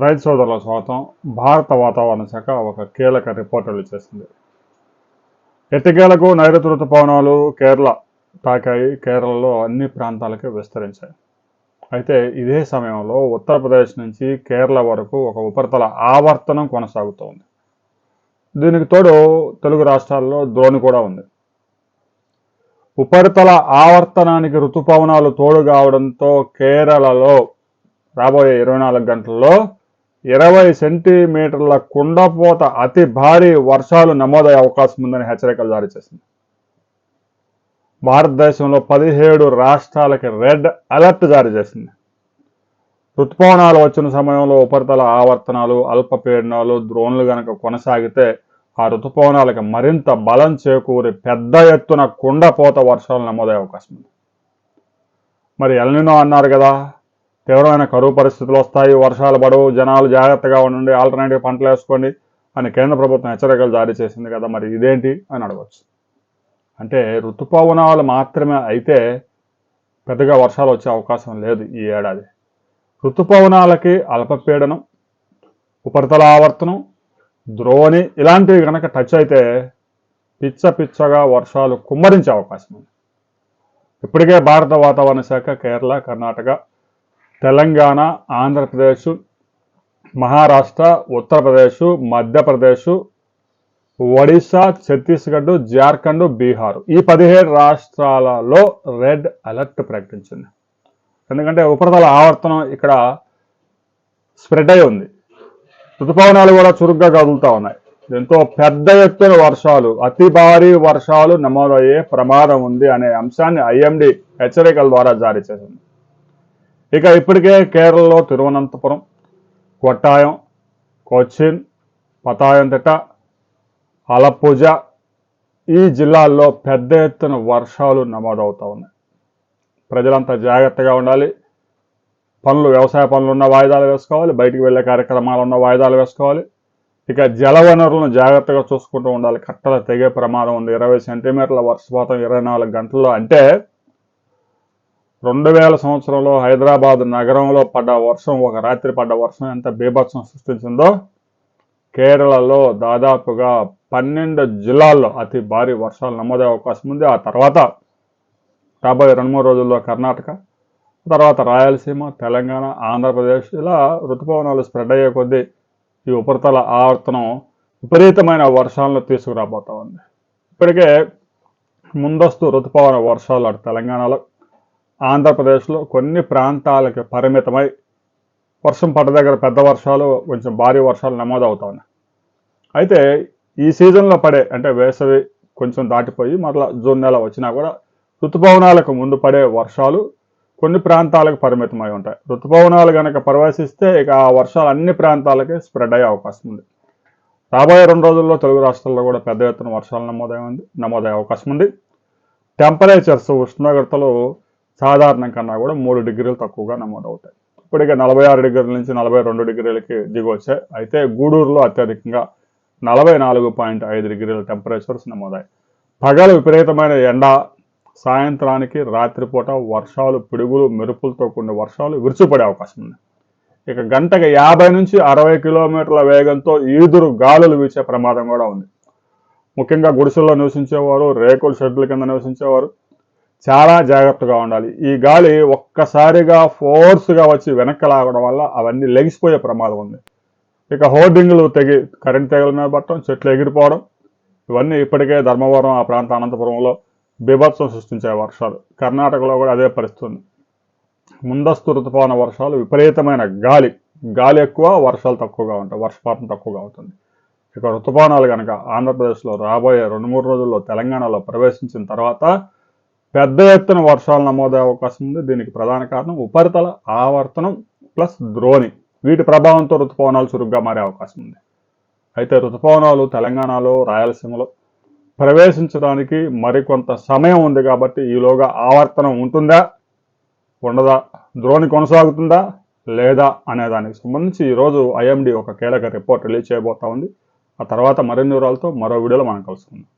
రైతు సోదరుల స్వాగతం. భారత వాతావరణ శాఖ ఒక కీలక రిపోర్ట్ రిలీజ్ చేసింది. ఎట్టకేలకు నైరుతి ఋతుపవనాలు కేరళ తాకాయి. కేరళలో అన్ని ప్రాంతాలకి విస్తరించాయి. అయితే ఇదే సమయంలో ఉత్తరప్రదేశ్ నుంచి కేరళ వరకు ఒక ఉపరితల ఆవర్తనం కొనసాగుతోంది. దీనికి తోడు తెలుగు రాష్ట్రాల్లో ద్రోణి కూడా ఉంది. ఉపరితల ఆవర్తనానికి ఋతుపవనాలు తోడు కావడంతో కేరళలో రాబోయే 24 గంటల్లో 20 సెంటీమీటర్ల కుండపోత అతి భారీ వర్షాలు నమోదయ్యే అవకాశం ఉందని హెచ్చరికలు జారీ చేసింది. భారతదేశంలో 17 రాష్ట్రాలకి రెడ్ అలర్ట్ జారీ చేసింది. ఋతుపవనాలు వచ్చిన సమయంలో ఉపరితల ఆవర్తనాలు, అల్పపీడనాలు, ద్రోణులు గనక కొనసాగితే ఆ ఋతుపవనాలకు మరింత బలం చేకూరి పెద్ద ఎత్తున కుండపోత వర్షాలు నమోదయ్యే అవకాశం ఉంది. మరి ఎల్నినో అన్నారు కదా, తీవ్రమైన కరువు పరిస్థితులు వస్తాయి, వర్షాలు పడవు, జనాలు జాగ్రత్తగా ఉండండి, ఆల్టర్నేటివ్ పంటలు వేసుకోండి అని కేంద్ర ప్రభుత్వం హెచ్చరికలు జారీ చేసింది కదా, మరి ఇదేంటి అని అడగవచ్చు. అంటే ఋతుపవనాలు మాత్రమే అయితే పెద్దగా వర్షాలు వచ్చే అవకాశం లేదు ఈ ఏడాది. ఋతుపవనాలకి అల్పపీడనం, ఉపరితల ఆవర్తనం, ద్రోణి ఇలాంటివి కనుక టచ్ అయితే పిచ్చగా వర్షాలు కుమ్మరించే అవకాశం ఉంది. ఇప్పటికే భారత వాతావరణ శాఖ కేరళ, కర్ణాటక, తెలంగాణ, ఆంధ్రప్రదేశ్, మహారాష్ట్ర, ఉత్తరప్రదేశ్, మధ్యప్రదేశ్, ఒడిశా, ఛత్తీస్గఢ్, జార్ఖండ్, బీహార్ ఈ 17 రాష్ట్రాలలో రెడ్ అలర్ట్ ప్రకటించింది. ఎందుకంటే ఉపరితల ఆవర్తనం ఇక్కడ స్ప్రెడ్ అయి ఉంది. ఋతుపవనాలు కూడా చురుగ్గా కదులుతూ ఉన్నాయి. దీంతో పెద్ద ఎత్తున వర్షాలు, అతి భారీ వర్షాలు నమోదయ్యే ప్రమాదం ఉంది అనే అంశాన్ని ఐఎండీ హెచ్చరికల ద్వారా జారీ చేసింది. ఇక ఇప్పటికే కేరళలో తిరువనంతపురం, కొట్టాయం, కొచ్చిన్, పతాయంతిట్ట, అలప్పుజ ఈ జిల్లాల్లో పెద్ద ఎత్తున వర్షాలు నమోదవుతూ ఉన్నాయి. ప్రజలంతా జాగ్రత్తగా ఉండాలి. వ్యవసాయ పనులు ఉన్న వాయిదాలు వేసుకోవాలి, బయటికి వెళ్ళే కార్యక్రమాలు ఉన్న వాయిదాలు వేసుకోవాలి. ఇక జల వనరులను జాగ్రత్తగా చూసుకుంటూ ఉండాలి. కట్టలు తెగే ప్రమాదం ఉంది. 20 సెంటీమీటర్ల వర్షపాతం 24 గంటల్లో అంటే 2000 సంవత్సరంలో హైదరాబాద్ నగరంలో పడ్డ వర్షం, ఒక రాత్రి పడ్డ వర్షం ఎంత బీభత్సం సృష్టించిందో కేరళలో దాదాపుగా 12 జిల్లాల్లో అతి భారీ వర్షాలు నమోదయ్యే అవకాశం ఉంది. ఆ తర్వాత రాబోయే 2-3 రోజుల్లో కర్ణాటక, తర్వాత రాయలసీమ, తెలంగాణ, ఆంధ్రప్రదేశ్ ఇలా ఋతుపవనాలు స్ప్రెడ్ అయ్యే కొద్దీ ఈ ఉపరితల ఆవర్తనం విపరీతమైన వర్షాలను తీసుకురాబోతా ఉంది. ఇప్పటికే ముందస్తు ఋతుపవన వర్షాలు అటు తెలంగాణలో, ఆంధ్రప్రదేశ్లో కొన్ని ప్రాంతాలకి పరిమితమై వర్షం పడ్డ దగ్గర పెద్ద వర్షాలు, కొంచెం భారీ వర్షాలు నమోదవుతా ఉన్నాయి. అయితే ఈ సీజన్లో పడే అంటే వేసవి కొంచెం దాటిపోయి మరలా జూన్ నెల వచ్చినా కూడా ఋతుపవనాలకు ముందు పడే వర్షాలు కొన్ని ప్రాంతాలకు పరిమితమై ఉంటాయి. ఋతుపవనాలు కనుక ప్రవేశిస్తే ఇక ఆ వర్షాలు అన్ని ప్రాంతాలకి స్ప్రెడ్ అయ్యే అవకాశం ఉంది. రాబోయే 2 రోజుల్లో తెలుగు రాష్ట్రాల్లో కూడా పెద్ద ఎత్తున వర్షాలు నమోదయ్యే అవకాశం ఉంది. టెంపరేచర్స్, ఉష్ణోగ్రతలు సాధారణం కన్నా కూడా 3 డిగ్రీలు తక్కువగా నమోదవుతాయి. ఇప్పటికే 46 డిగ్రీల నుంచి 42 డిగ్రీలకి దిగొచ్చాయి. అయితే గూడూరులో అత్యధికంగా 44.5 డిగ్రీల టెంపరేచర్స్ నమోదాయి. పగలు విపరీతమైన ఎండ, సాయంత్రానికి రాత్రిపూట వర్షాలు, పిడుగులు, మెరుపులతో కూడిన వర్షాలు విరుచుపడే అవకాశం ఉంది. ఇక గంటకి 50 నుంచి 60 కిలోమీటర్ల వేగంతో ఈదురు గాలులు వీచే ప్రమాదం కూడా ఉంది. ముఖ్యంగా గుడిసెల్లో నివసించేవారు, రేకుల షెడ్ల కింద నివసించేవారు చాలా జాగ్రత్తగా ఉండాలి. ఈ గాలి ఒక్కసారిగా ఫోర్స్గా వచ్చి వెనక్కి లాగడం వల్ల అవన్నీ లెగిసిపోయే ప్రమాదం ఉంది. ఇక హోర్డింగ్లు తెగి కరెంట్ తీగల మీద పడటం, చెట్లు ఎగిరిపోవడం ఇవన్నీ ఇప్పటికే ధర్మవరం ఆ ప్రాంత అనంతపురంలో బీభత్సం సృష్టించే వర్షాలు. కర్ణాటకలో కూడా అదే పరిస్థితి. ముందస్తు ఋతుపవన వర్షాలు, విపరీతమైన గాలి ఎక్కువ, వర్షాలు తక్కువగా ఉంటాయి, వర్షపాతం తక్కువగా ఉంటుంది. ఇక ఋతుపవనాలు కనుక ఆంధ్రప్రదేశ్లో రాబోయే 2-3 రోజుల్లో తెలంగాణలో ప్రవేశించిన తర్వాత పెద్ద ఎత్తున వర్షాలు నమోదయ్యే అవకాశం ఉంది. దీనికి ప్రధాన కారణం ఉపరితల ఆవర్తనం ప్లస్ ద్రోణి. వీటి ప్రభావంతో ఋతుపవనాలు చురుగ్గా మారే అవకాశం ఉంది. అయితే ఋతుపవనాలు తెలంగాణలో, రాయలసీమలో ప్రవేశించడానికి మరికొంత సమయం ఉంది కాబట్టి ఈలోగా ఆవర్తనం ఉంటుందా, ఉండదా, ద్రోణి కొనసాగుతుందా లేదా అనే దానికి సంబంధించి ఈరోజు ఐఎండీ ఒక కీలక రిపోర్ట్ రిలీజ్ చేయబోతా ఉంది. ఆ తర్వాత మరిన్ని వివరాలతో మరో వీడియోలో మనం కలుసుకుందాం.